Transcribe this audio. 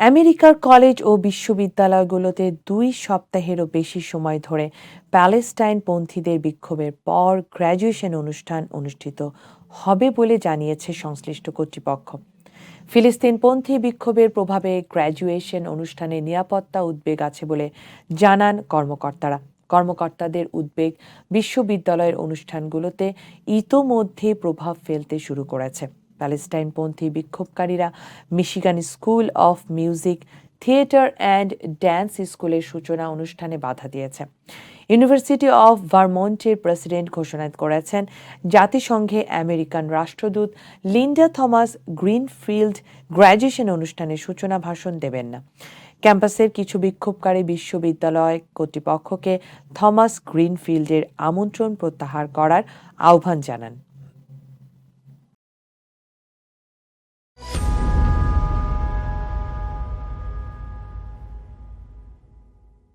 আমেরিকার কলেজ ও বিশ্ববিদ্যালয়গুলোতে ২ সপ্তাহেরও বেশি সময় ধরে প্যালেস্টাইনপন্থীদের বিক্ষোভের পর গ্র্যাজুয়েশন অনুষ্ঠান অনুষ্ঠিত হবে বলে জানিয়েছে সংশ্লিষ্ট কর্তৃপক্ষ। ফিলিস্তিনপন্থী বিক্ষোভের প্রভাবে গ্র্যাজুয়েশন অনুষ্ঠানে নিরাপত্তা উদ্বেগ আছে বলে জানান কর্মকর্তাদের উদ্বেগ বিশ্ববিদ্যালয়ের অনুষ্ঠানগুলোতে ইতোমধ্যে প্রভাব ফেলতে শুরু করেছে। প্যালেস্টাইনপন্থী বিক্ষোভকারীরা Michigan school of music, theatre and dance স্কুলের সূচনা অনুষ্ঠানে বাধা দিয়েছে। ইউনিভার্সিটি অফ ভারমন্টের প্রেসিডেন্ট ঘোষণা করেছেন জাতিসংঘে আমেরিকান রাষ্ট্রদূত লিন্ডা থমাস গ্রিনফিল্ড গ্র্যাজুয়েশন অনুষ্ঠানের সূচনা ভাষণ দেবেন না। ক্যাম্পাসের কিছু বিক্ষোভকারী বিশ্ববিদ্যালয় কর্তৃপক্ষকে থমাস গ্রিনফিল্ডের আমন্ত্রণ প্রত্যাহার করার আহ্বান জানান।